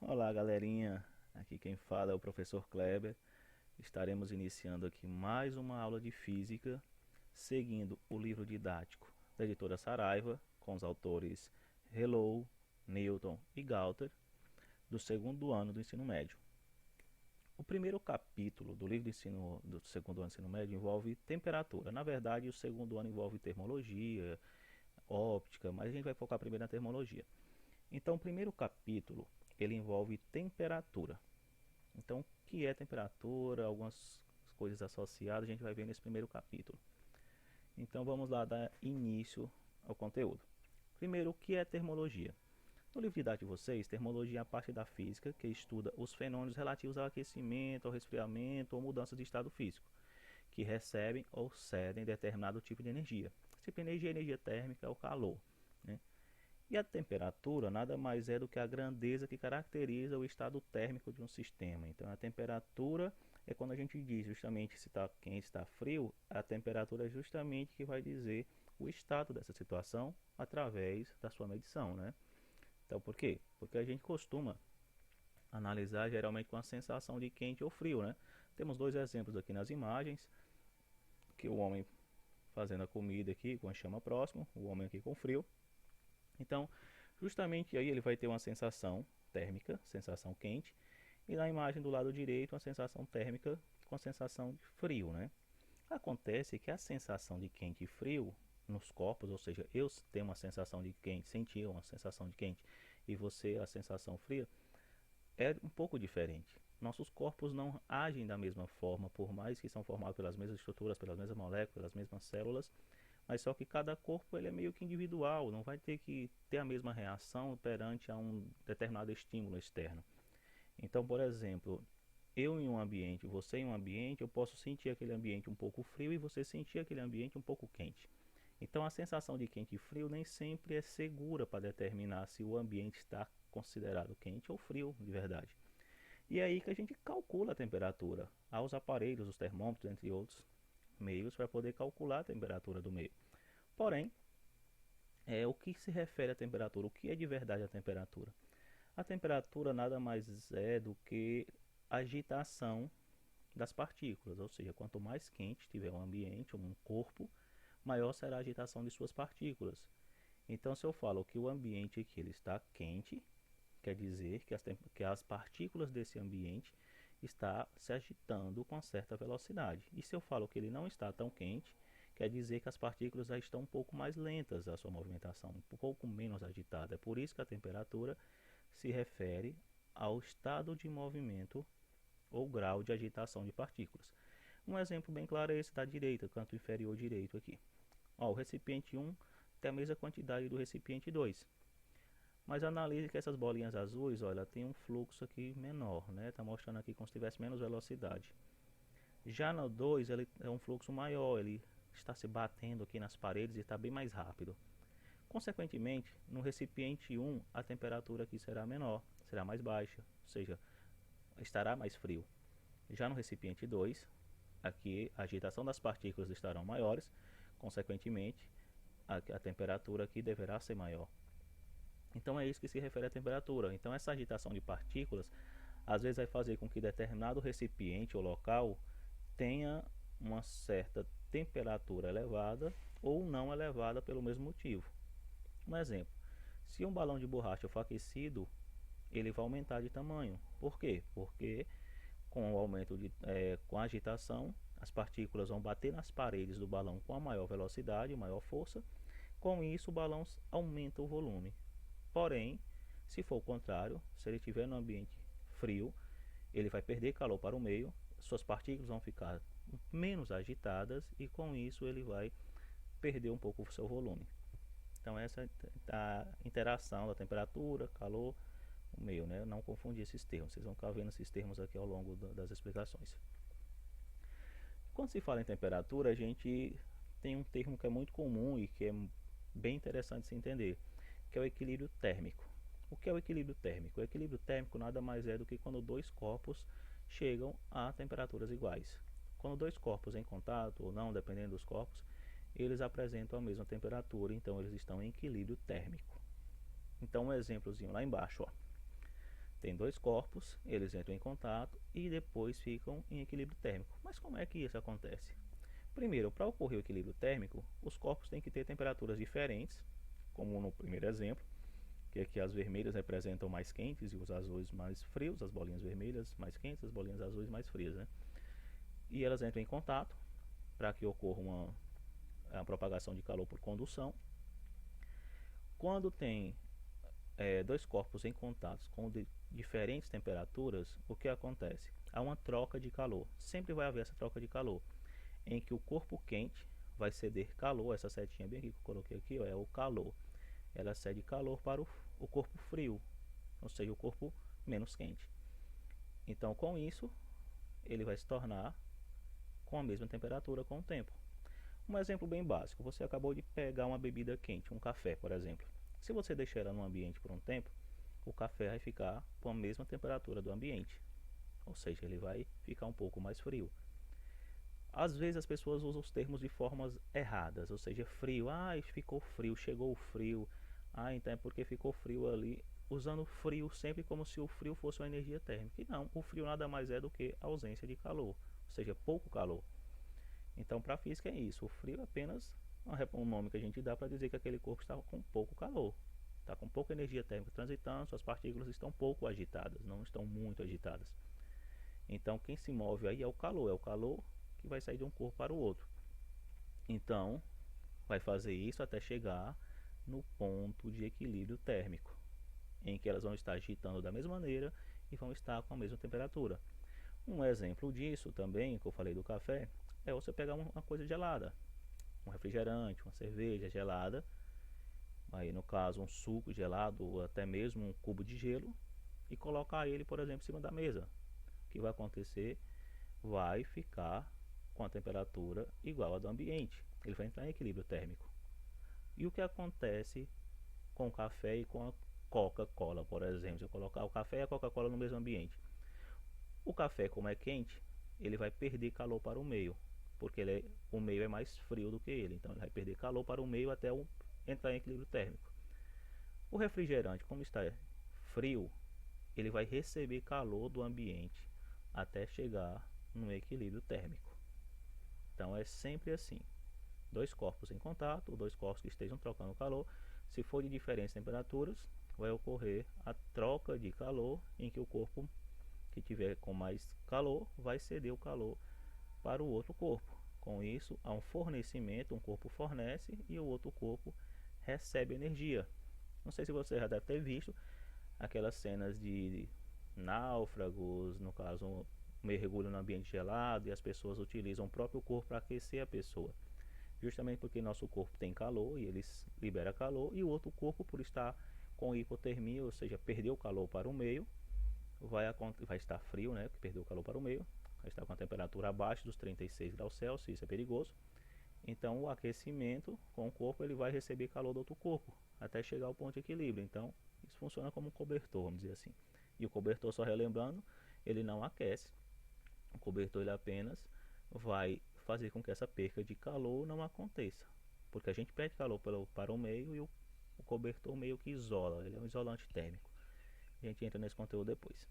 Olá, galerinha. Aqui quem fala é o professor Kleber. Estaremos iniciando aqui mais uma aula de física, seguindo o livro didático da editora Saraiva, com os autores Hello, Newton e Galter, do segundo ano do ensino médio. O primeiro capítulo do livro do segundo ano do ensino médio envolve temperatura. Na verdade, o segundo ano envolve termologia, óptica, mas a gente vai focar primeiro na termologia. Então, o primeiro capítulo ele envolve temperatura. Então, o que é temperatura, algumas coisas associadas, a gente vai ver nesse primeiro capítulo. Então, vamos lá dar início ao conteúdo. Primeiro, o que é termologia? No livro didático de vocês, termologia é a parte da física que estuda os fenômenos relativos ao aquecimento, ao resfriamento ou mudança de estado físico, que recebem ou cedem determinado tipo de energia. Esse tipo de energia é energia térmica ou calor, né? E a temperatura nada mais é do que a grandeza que caracteriza o estado térmico de um sistema. Então, a temperatura é quando a gente diz justamente se está quente, se está frio, a temperatura é justamente que vai dizer o estado dessa situação através da sua medição, né? Então, por quê? Porque a gente costuma analisar geralmente com a sensação de quente ou frio, né? Temos dois exemplos aqui nas imagens, que o homem fazendo a comida aqui com a chama próximo, o homem aqui com frio. Então, justamente aí ele vai ter uma sensação térmica, sensação quente, e na imagem do lado direito uma sensação térmica com a sensação de frio, né? Acontece que a sensação de quente e frio nos corpos, ou seja, eu tenho uma sensação de quente, sentir uma sensação de quente e você a sensação fria, é um pouco diferente. Nossos corpos não agem da mesma forma, por mais que são formados pelas mesmas estruturas, pelas mesmas moléculas, pelas mesmas células, mas só que cada corpo ele é meio que individual, não vai ter que ter a mesma reação perante a um determinado estímulo externo. Então, por exemplo, eu em um ambiente, você em um ambiente, eu posso sentir aquele ambiente um pouco frio e você sentir aquele ambiente um pouco quente. Então, a sensação de quente e frio nem sempre é segura para determinar se o ambiente está considerado quente ou frio de verdade. E é aí que a gente calcula a temperatura. Há os aparelhos, os termômetros, entre outros meios, para poder calcular a temperatura do meio. Porém, o que se refere à temperatura? O que é de verdade a temperatura? A temperatura nada mais é do que a agitação das partículas, ou seja, quanto mais quente tiver um ambiente, um corpo, maior será a agitação de suas partículas. Então, se eu falo que o ambiente aqui ele está quente, quer dizer que as partículas desse ambiente estão se agitando com certa velocidade. E se eu falo que ele não está tão quente, quer dizer que as partículas já estão um pouco mais lentas a sua movimentação, um pouco menos agitada. É por isso que a temperatura se refere ao estado de movimento ou grau de agitação de partículas. Um exemplo bem claro é esse da direita, canto inferior direito aqui. Ó, o recipiente 1 tem a mesma quantidade do recipiente 2. Mas analise que essas bolinhas azuis, olha, tem um fluxo aqui menor, né? Tá mostrando aqui como se tivesse menos velocidade. Já no 2, ele é um fluxo maior, ele está se batendo aqui nas paredes e está bem mais rápido. Consequentemente, no recipiente 1, a temperatura aqui será menor, será mais baixa, ou seja, estará mais frio. Já no recipiente 2, aqui a agitação das partículas estarão maiores, consequentemente, a temperatura aqui deverá ser maior. Então é isso que se refere à temperatura. Então essa agitação de partículas às vezes vai fazer com que determinado recipiente ou local tenha uma certa temperatura elevada ou não elevada pelo mesmo motivo. Um exemplo, se um balão de borracha for aquecido, ele vai aumentar de tamanho. Por quê? Porque com o aumento com a agitação, as partículas vão bater nas paredes do balão com a maior velocidade, maior força. Com isso, o balão aumenta o volume. Porém, se for o contrário, se ele estiver no ambiente frio, ele vai perder calor para o meio, suas partículas vão ficar menos agitadas e com isso ele vai perder um pouco o seu volume. Então essa é a interação da temperatura, calor, o meio, né? Não confundir esses termos, vocês vão ficar vendo esses termos aqui ao longo das explicações. Quando se fala em temperatura, a gente tem um termo que é muito comum e que é bem interessante se entender, que é o equilíbrio térmico. O que é o equilíbrio térmico? O equilíbrio térmico nada mais é do que quando dois corpos chegam a temperaturas iguais. Quando dois corpos em contato ou não, dependendo dos corpos, eles apresentam a mesma temperatura, então eles estão em equilíbrio térmico. Então um exemplozinho lá embaixo, ó. Tem dois corpos, eles entram em contato e depois ficam em equilíbrio térmico. Mas como é que isso acontece? Primeiro, para ocorrer o equilíbrio térmico, os corpos têm que ter temperaturas diferentes, como no primeiro exemplo, que aqui as vermelhas representam mais quentes e os azuis mais frios, as bolinhas vermelhas mais quentes, as bolinhas azuis mais frias, né? E elas entram em contato para que ocorra uma propagação de calor por condução. Quando tem dois corpos em contato com diferentes temperaturas, o que acontece? Há uma troca de calor, sempre vai haver essa troca de calor, em que o corpo quente vai ceder calor, essa setinha bem aqui que eu coloquei aqui, ó, é o calor, ela cede calor para o corpo frio, ou seja, o corpo menos quente. Então, com isso, ele vai se tornar com a mesma temperatura com o tempo. Um exemplo bem básico, você acabou de pegar uma bebida quente, um café, por exemplo. Se você deixar ela no ambiente por um tempo, o café vai ficar com a mesma temperatura do ambiente, ou seja, ele vai ficar um pouco mais frio. Às vezes as pessoas usam os termos de formas erradas, ou seja, frio, ficou frio, chegou o frio, então é porque ficou frio ali, usando frio sempre como se o frio fosse uma energia térmica. E não, o frio nada mais é do que a ausência de calor, ou seja, pouco calor. Então, para a física é isso, o frio é apenas um nome que a gente dá para dizer que aquele corpo está com pouco calor, está com pouca energia térmica transitando, suas partículas estão pouco agitadas, não estão muito agitadas. Então, quem se move aí é o calor que vai sair de um corpo para o outro. Então, vai fazer isso até chegar no ponto de equilíbrio térmico, em que elas vão estar agitando da mesma maneira e vão estar com a mesma temperatura. Um exemplo disso também, que eu falei do café, é você pegar uma coisa gelada, um refrigerante, uma cerveja gelada, aí no caso um suco gelado ou até mesmo um cubo de gelo, e colocar ele, por exemplo, em cima da mesa. O que vai acontecer? Vai ficar com a temperatura igual à do ambiente, ele vai entrar em equilíbrio térmico. E o que acontece com o café e com a Coca-Cola, por exemplo? Se eu colocar o café e a Coca-Cola no mesmo ambiente, o café, como é quente, ele vai perder calor para o meio, porque o meio é mais frio do que ele, então ele vai perder calor para o meio até entrar em equilíbrio térmico. O refrigerante, como está frio, ele vai receber calor do ambiente até chegar no equilíbrio térmico. Então é sempre assim, dois corpos em contato, ou dois corpos que estejam trocando calor. Se for de diferentes temperaturas, vai ocorrer a troca de calor, em que o corpo que tiver com mais calor vai ceder o calor para o outro corpo. Com isso, há um fornecimento, um corpo fornece e o outro corpo recebe energia. Não sei se você já deve ter visto aquelas cenas de náufragos, no caso, um mergulho no ambiente gelado e as pessoas utilizam o próprio corpo para aquecer a pessoa. Justamente porque nosso corpo tem calor e ele libera calor, e o outro corpo, por estar com hipotermia, ou seja, perdeu o calor para o meio, vai estar frio, né? Porque perdeu o calor para o meio, vai estar com a temperatura abaixo dos 36 graus Celsius, isso é perigoso. Então o aquecimento com o corpo, ele vai receber calor do outro corpo até chegar ao ponto de equilíbrio. Então isso funciona como um cobertor, vamos dizer assim. E o cobertor, só relembrando, ele não aquece. O cobertor ele apenas vai fazer com que essa perca de calor não aconteça, porque a gente perde calor para o meio e o cobertor meio que isola, ele é um isolante térmico. A gente entra nesse conteúdo depois.